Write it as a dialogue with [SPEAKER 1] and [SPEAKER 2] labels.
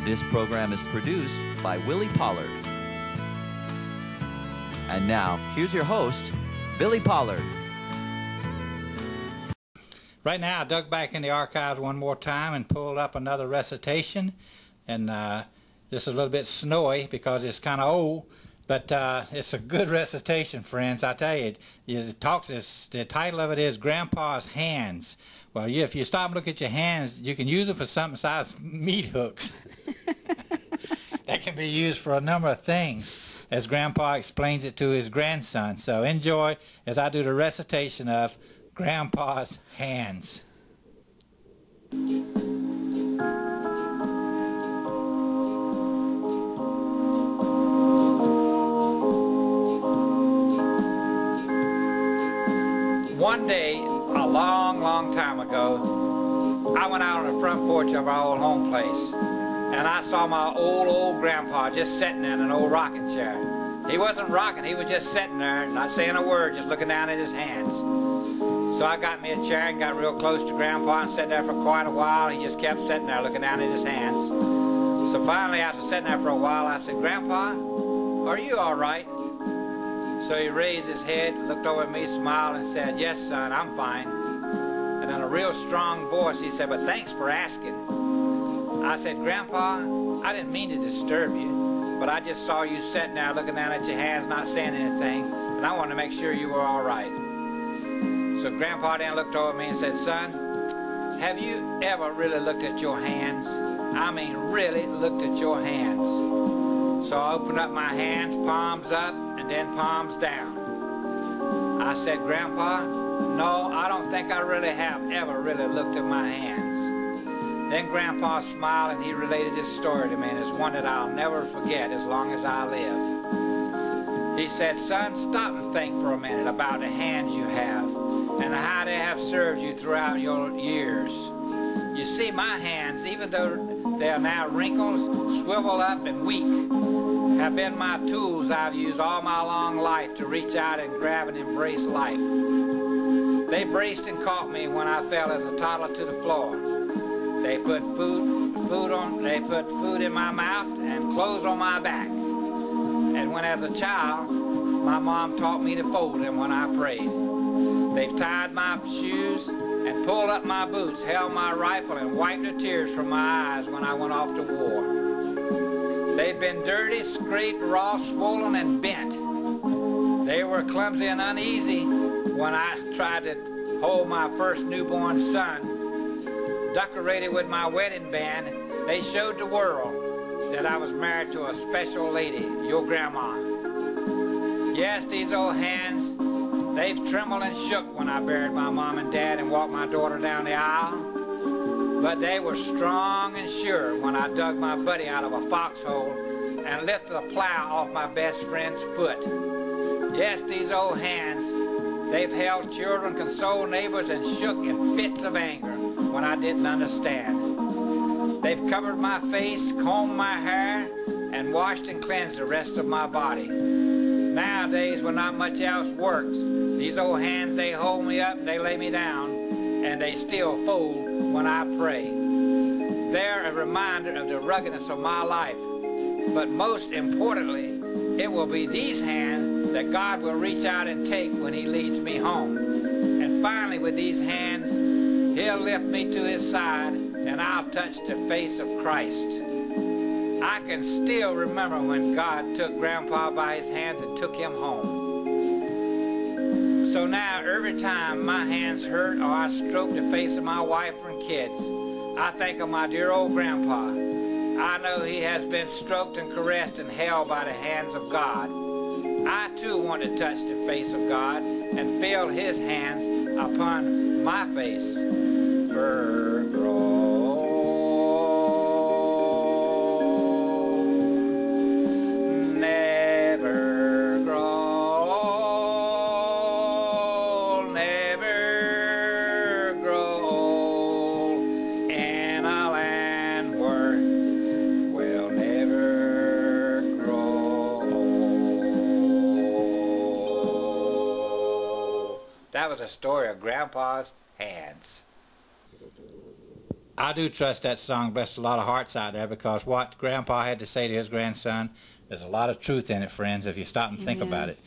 [SPEAKER 1] This program is produced by Willie Pollard. And now, here's your host, Billy Pollard.
[SPEAKER 2] Right now, I dug back in the archives one more time and pulled up another recitation. And this is a little bit snowy because it's kind of old, but it's a good recitation, friends. I tell you, the title of it is Grandpa's Hands. Well, if you stop and look at your hands, you can use them for something besides meat hooks. They can be used for a number of things, as Grandpa explains it to his grandson. So enjoy as I do the recitation of Grandpa's Hands. One day, a long time ago, I went out on the front porch of our old home place, and I saw my old grandpa just sitting in an old rocking chair. He wasn't rocking, he was just sitting there, not saying a word, just looking down at his hands. So I got me a chair and got real close to Grandpa and sat there for quite a while. He just kept sitting there looking down at his hands. So finally, after sitting there for a while, I said, "Grandpa, are you all right?" So he raised his head, looked over at me, smiled, and said, "Yes, son, I'm fine." And in a real strong voice, he said, "But thanks for asking." I said, "Grandpa, I didn't mean to disturb you, but I just saw you sitting there looking down at your hands, not saying anything, and I wanted to make sure you were all right." So Grandpa then looked over at me and said, "Son, have you ever really looked at your hands? I mean, really looked at your hands?" So I opened up my hands, palms up, and then palms down. I said, "Grandpa, no, I don't think I really have ever really looked at my hands." Then Grandpa smiled and he related his story to me, and it's one that I'll never forget as long as I live. He said, "Son, stop and think for a minute about the hands you have and how they have served you throughout your years. You see, my hands, even though they are now wrinkled, swivel up, and weak, have been my tools I've used all my long life to reach out and grab and embrace life. They braced and caught me when I fell as a toddler to the floor. They put food in my mouth and clothes on my back. And when as a child, my mom taught me to fold them when I prayed. They've tied my shoes and pulled up my boots, held my rifle, and wiped the tears from my eyes when I went off to war. They've been dirty, scraped, raw, swollen, and bent. They were clumsy and uneasy when I tried to hold my first newborn son. Decorated with my wedding band, they showed the world that I was married to a special lady, your grandma. Yes, these old hands, they've trembled and shook when I buried my mom and dad and walked my daughter down the aisle. But they were strong and sure when I dug my buddy out of a foxhole and lifted the plow off my best friend's foot. Yes, these old hands, they've held children, consoled neighbors, and shook in fits of anger when I didn't understand. They've covered my face, combed my hair, and washed and cleansed the rest of my body. Nowadays, when not much else works, these old hands, they hold me up and they lay me down, and they still fold when I pray. They're a reminder of the ruggedness of my life. But most importantly, it will be these hands that God will reach out and take when he leads me home. And finally, with these hands, he'll lift me to his side and I'll touch the face of Christ. I can still remember when God took Grandpa by his hands and took him home. So now, every time my hands hurt or I stroke the face of my wife and kids, I think of my dear old Grandpa. I know he has been stroked and caressed and held by the hands of God. I too want to touch the face of God and feel his hands upon my face. That was a story of Grandpa's hands. I do trust that song blessed a lot of hearts out there, because what Grandpa had to say to his grandson, there's a lot of truth in it, friends, if you stop and think about it.